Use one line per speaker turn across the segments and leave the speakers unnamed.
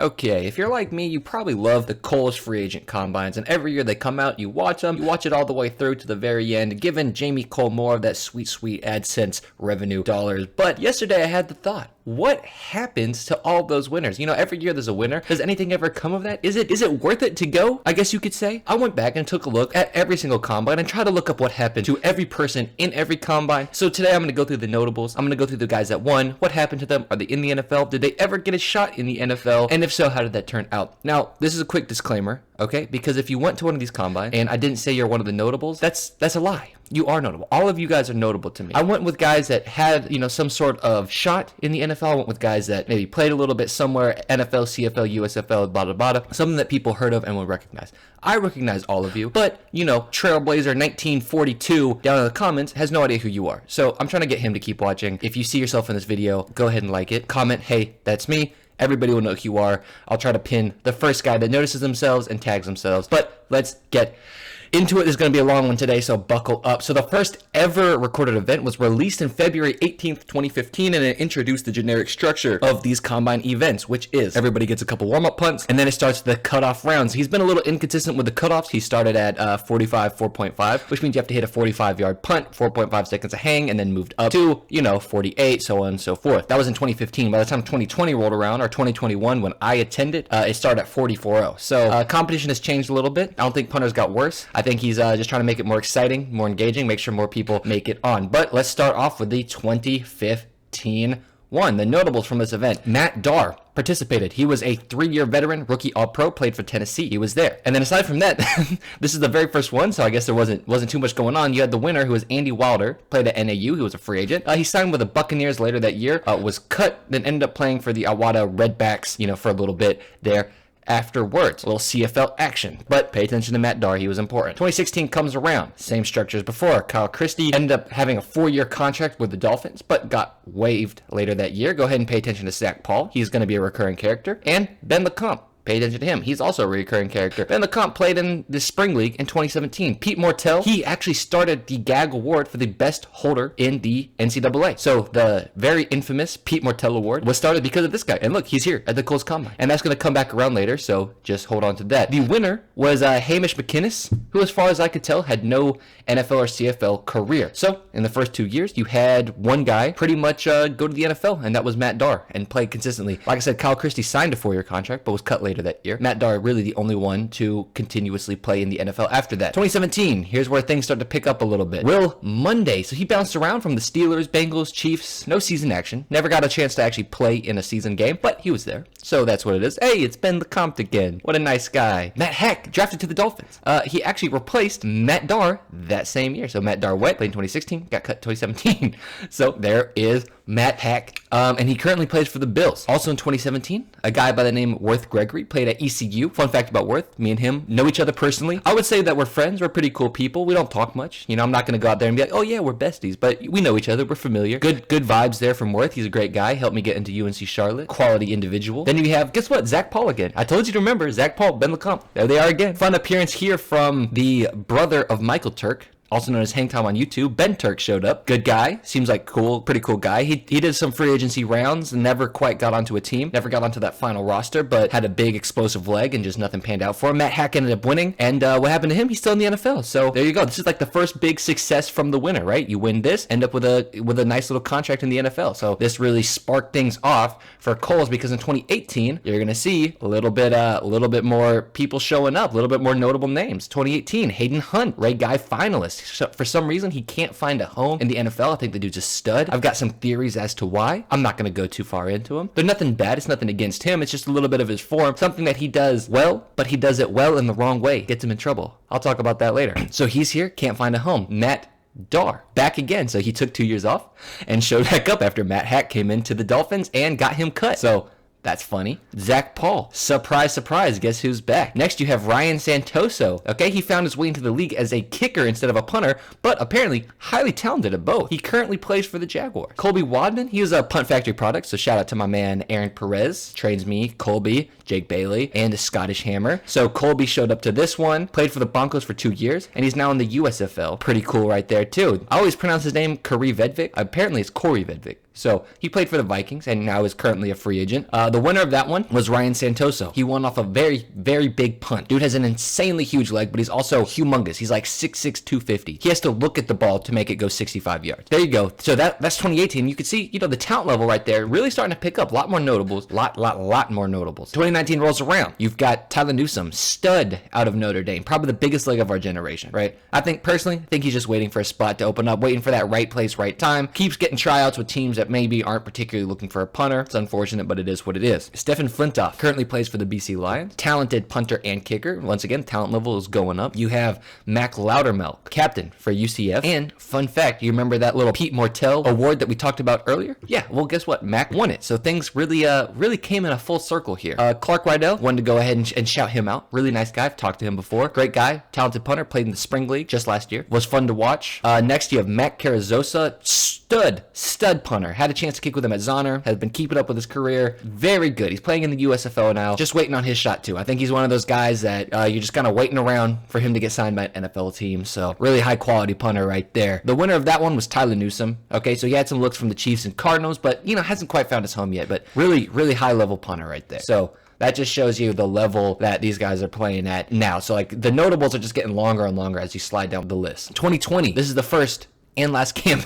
Okay, if you're like me, you probably love the Kohl's free agent combines, and every year they come out, you watch them, you watch it all the way through to the very end, giving Jamie Kohl more of that sweet, sweet AdSense revenue dollars. But yesterday I had the thought, what happens to all those winners? You know, every year there's a winner. Does anything ever come of that? Is it worth it to go? I guess you could say. I went back and took a look at every single combine and tried to look up what happened to every person in every combine. So today I'm going to go through the notables. I'm going to go through the guys that won. What happened to them? Are they in the NFL? Did they ever get a shot in the NFL? And if so, how did that turn out? Now, this is a quick disclaimer, okay? Because if you went to one of these combines and I didn't say you're one of the notables, that's a lie. You are notable. All of you guys are notable to me. I went with guys that had, some sort of shot in the NFL. I went with guys that maybe played a little bit somewhere, NFL, CFL, USFL, blah, blah, blah, something that people heard of and will recognize. I recognize all of you, but, Trailblazer 1942 down in the comments has no idea who you are. So I'm trying to get him to keep watching. If you see yourself in this video, go ahead and like it. Comment, hey, that's me. Everybody will know who you are. I'll try to pin the first guy that notices themselves and tags themselves. But let's get into it. There's going to be a long one today, so buckle up. So the first ever recorded event was released in February 18th, 2015, and it introduced the generic structure of these combine events, which is everybody gets a couple warm-up punts, and then it starts the cutoff rounds. He's been a little inconsistent with the cutoffs. He started at 45, 4.5, which means you have to hit a 45-yard punt, 4.5 seconds of hang, and then moved up to, 48, so on and so forth. That was in 2015. By the time 2020 rolled around, or 2021, when I attended, it started at 44.0. So competition has changed a little bit. I don't think punters got worse. I think he's just trying to make it more exciting, more engaging, make sure more people make it on. But let's start off with the 2015 one. The notables from this event: Matt Darr participated. He was a 3-year veteran, rookie All-Pro, played for Tennessee. He was there. And then aside from that, this is the very first one, so I guess there wasn't too much going on. You had the winner, who was Andy Wilder, played at NAU. He was a free agent. He signed with the Buccaneers later that year, was cut, then ended up playing for the Awada Redbacks, for a little bit there afterwards. A little CFL action. But pay attention to Matt Darr. He was important. 2016 comes around. Same structure as before. Kyle Christie ended up having a 4-year contract with the Dolphins, but got waived later that year. Go ahead and pay attention to Zach Paul. He's going to be a recurring character. And Ben LeCompte. Pay attention to him. He's also a recurring character. Ben LeCompte played in the Spring League in 2017. Pete Mortell, he actually started the GAG Award for the best holder in the NCAA. So the very infamous Pete Mortell Award was started because of this guy. And look, he's here at the Kohl's Combine. And that's going to come back around later, so just hold on to that. The winner was Hamish McInnes, who, as far as I could tell, had no NFL or CFL career. So in the first 2 years, you had one guy pretty much go to the NFL, and that was Matt Darr, and played consistently. Like I said, Kyle Christie signed a 4-year contract, but was cut later that year. Matt Darr really the only one to continuously play in the NFL after that. 2017, here's where things start to pick up a little bit. Will Monday, so he bounced around from the Steelers, Bengals, Chiefs, no season action. Never got a chance to actually play in a season game, but he was there. So that's what it is. Hey, it's Ben LeCompte again. What a nice guy. Matt Heck, drafted to the Dolphins. He actually replaced Matt Darr that same year. So Matt Darr went, played in 2016, got cut in 2017. So there is Matt Heck. And he currently plays for the Bills. Also in 2017, a guy by the name of Worth Gregory played at ECU. Fun fact about Worth, me and him know each other personally. I would say that we're friends. We're pretty cool people. We don't talk much. I'm not going to go out there and be like, oh yeah, we're besties. But we know each other. We're familiar. Good vibes there from Worth. He's a great guy. Helped me get into UNC Charlotte. Quality individual. Then you have, guess what? Zach Paul again. I told you to remember. Zach Paul, Ben LeCompte. There they are again. Fun appearance here from the brother of Michael Turk, also known as Hang Time on YouTube. Ben Turk showed up. Good guy. Seems like pretty cool guy. He did some free agency rounds and never quite got onto a team. Never got onto that final roster, but had a big explosive leg and just nothing panned out for him. Matt Hack ended up winning, and what happened to him? He's still in the NFL. So there you go. This is like the first big success from the winner, right? You win this, end up with a nice little contract in the NFL. So this really sparked things off for Kohl's, because in 2018 you're gonna see a little bit more people showing up, a little bit more notable names. 2018, Hayden Hunt, Ray Guy finalist. So for some reason, he can't find a home in the NFL. I think the dude's a stud. I've got some theories as to why. I'm not going to go too far into them. They're nothing bad. It's nothing against him. It's just a little bit of his form. Something that he does well, but he does it well in the wrong way. Gets him in trouble. I'll talk about that later. So he's here. Can't find a home. Matt Darr back again. So he took 2 years off and showed back up after Matt Hack came into the Dolphins and got him cut. So that's funny. Zach Paul. Surprise, surprise. Guess who's back? Next, you have Ryan Santoso. Okay, he found his way into the league as a kicker instead of a punter, but apparently highly talented at both. He currently plays for the Jaguars. Colby Wadman. He was a Punt Factory product, so shout out to my man Aaron Perez. Trains me, Colby, Jake Bailey, and the Scottish Hammer. So Colby showed up to this one, played for the Broncos for 2 years, and he's now in the USFL. Pretty cool right there, too. I always pronounce his name Corey Vedvik. Apparently, it's Corey Vedvik. So he played for the Vikings and now is currently a free agent. The winner of that one was Ryan Santoso. He won off a very, very big punt. Dude has an insanely huge leg, but he's also humongous. He's like 6'6", 250. He has to look at the ball to make it go 65 yards. There you go. So that's 2018. You can see, the talent level right there really starting to pick up. A lot more notables. Lot more notables. 2019 rolls around. You've got Tyler Newsome, stud out of Notre Dame. Probably the biggest leg of our generation, right? I think he's just waiting for a spot to open up, waiting for that right place, right time. Keeps getting tryouts with teams that maybe aren't particularly looking for a punter. It's unfortunate, but it is what it is. Stephen Flintoff currently plays for the BC Lions. Talented punter and kicker. Once again, talent level is going up. You have Mac Loudermilk, captain for UCF. And fun fact, you remember that little Pete Mortel award that we talked about earlier? Yeah, well, guess what? Mac won it. So things really came in a full circle here. Clark Rydell, wanted to go ahead and shout him out. Really nice guy. I've talked to him before. Great guy. Talented punter. Played in the Spring League just last year. Was fun to watch. Next, you have Matt Carrizosa, stud punter. Had a chance to kick with him at Zonner. Has been keeping up with his career. Very good. He's playing in the USFL now. Just waiting on his shot too. I think he's one of those guys that you're just kind of waiting around for him to get signed by an NFL team. So really high quality punter right there. The winner of that one was Tyler Newsome. Okay, so he had some looks from the Chiefs and Cardinals, but hasn't quite found his home yet. But really high level punter right there. So that just shows you the level that these guys are playing at now. So like the notables are just getting longer and longer as you slide down the list. 2020, this is the first and last camp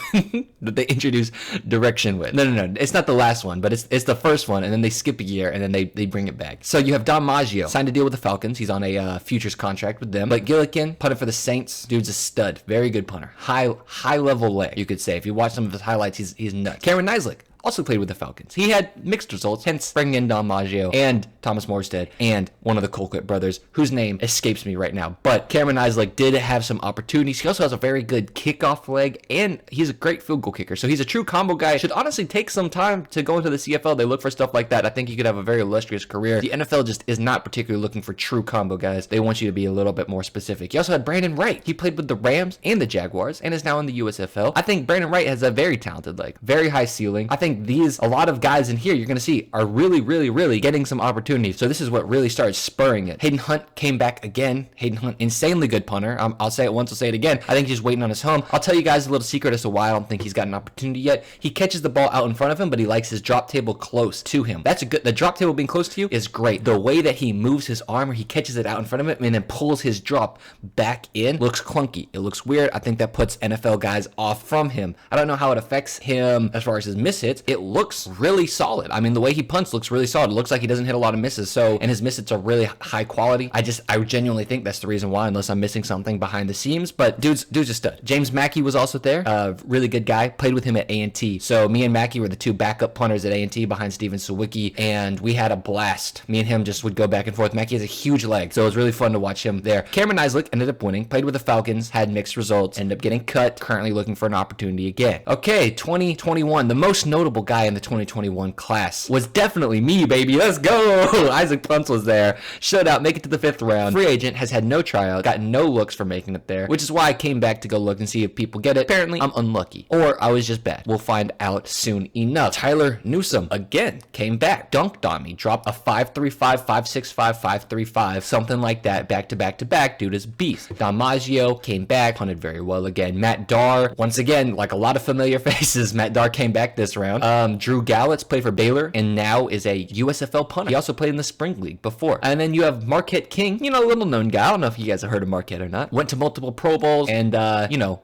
that they introduce direction with. No. It's not the last one, but it's the first one, and then they skip a year, and then they bring it back. So you have Don Maggio, signed a deal with the Falcons. He's on a futures contract with them. But Gillikin, punted for the Saints. Dude's a stud. Very good punter. High level leg, you could say. If you watch some of his highlights, he's nuts. Cameron Nislik also played with the Falcons. He had mixed results, hence bringing in Don Maggio and Thomas Morstead and one of the Colquitt brothers, whose name escapes me right now. But Cameron Nislik did have some opportunities. He also has a very good kickoff leg, and he's a great field goal kicker. So he's a true combo guy. Should honestly take some time to go into the CFL. They look for stuff like that. I think he could have a very illustrious career. The NFL just is not particularly looking for true combo guys. They want you to be a little bit more specific. He also had Brandon Wright. He played with the Rams and the Jaguars and is now in the USFL. I think Brandon Wright has a very talented leg, very high ceiling. I think a lot of guys in here you're going to see are really getting some opportunities. So this is what really started spurring it. Hayden Hunt came back again. Hayden Hunt, insanely good punter. I'll say it once, I'll say it again. I think he's just waiting on his home. I'll tell you guys a little secret as to why I don't think he's got an opportunity yet. He catches the ball out in front of him, but he likes his drop table close to him. That's a good, the drop table being close to you is great. The way that he moves his arm, or he catches it out in front of him and then pulls his drop back in, looks clunky. It looks weird. I think that puts NFL guys off from him. I don't know how it affects him as far as his miss hits. It looks really solid. I mean, the way he punts looks really solid. It looks like he doesn't hit a lot of misses. So, and his miss hits are really high quality. I genuinely think that's the reason why, unless I'm missing something behind the seams. But dude's a stud. James Mackey was also there. Really good guy. Played with him at A&T. So me and Mackey were the two backup punters at A&T behind Steven Sawicki, and we had a blast. Me and him just would go back and forth. Mackey has a huge leg, so it was really fun to watch him there. Cameron Nislik ended up winning. Played with the Falcons. Had mixed results. Ended up getting cut. Currently looking for an opportunity again. Okay, 2021. The most notable guy in the 2021 class was definitely me, baby. Let's go. Isaac Punts was there. Showed out, make it to the 5th round. Free agent, has had no tryout, got no looks for making it there, which is why I came back to go look and see if people get it. Apparently, I'm unlucky, or I was just bad. We'll find out soon enough. Tyler Newsome, again, came back, dunked on me, dropped a 5.35, 5.65, 5.35, something like that, back to back to back. Dude is beast. Don Maggio came back, punted very well again. Matt Darr, once again, like a lot of familiar faces, Matt Darr came back this round. Drew Gallitz played for Baylor and now is a USFL punter. He also played in the Spring League before. And then you have Marquette King, a little known guy. I don't know if you guys have heard of Marquette or not. Went to multiple Pro Bowls and,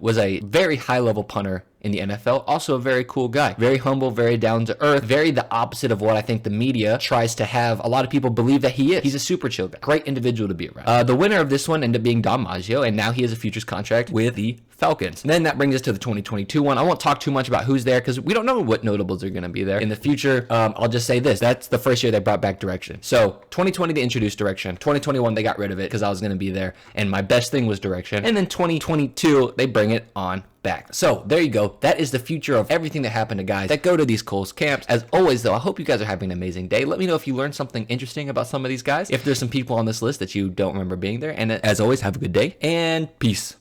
was a very high level punter in the NFL. Also a very cool guy. Very humble, very down to earth, very the opposite of what I think the media tries to have a lot of people believe that he is. He's a super chill guy. Great individual to be around. The winner of this one ended up being Don Maggio, and now he has a futures contract with the Falcons. And then that brings us to the 2022 one. I won't talk too much about who's there because we don't know what notables are going to be there in the future. I'll just say this. That's the first year they brought back direction. So 2020, they introduced direction. 2021, they got rid of it because I was going to be there. And my best thing was direction. And then 2022, they bring it on back. So there you go. That is the future of everything that happened to guys that go to these Kohl's camps. As always, though, I hope you guys are having an amazing day. Let me know if you learned something interesting about some of these guys. If there's some people on this list that you don't remember being there. And as always, have a good day and peace.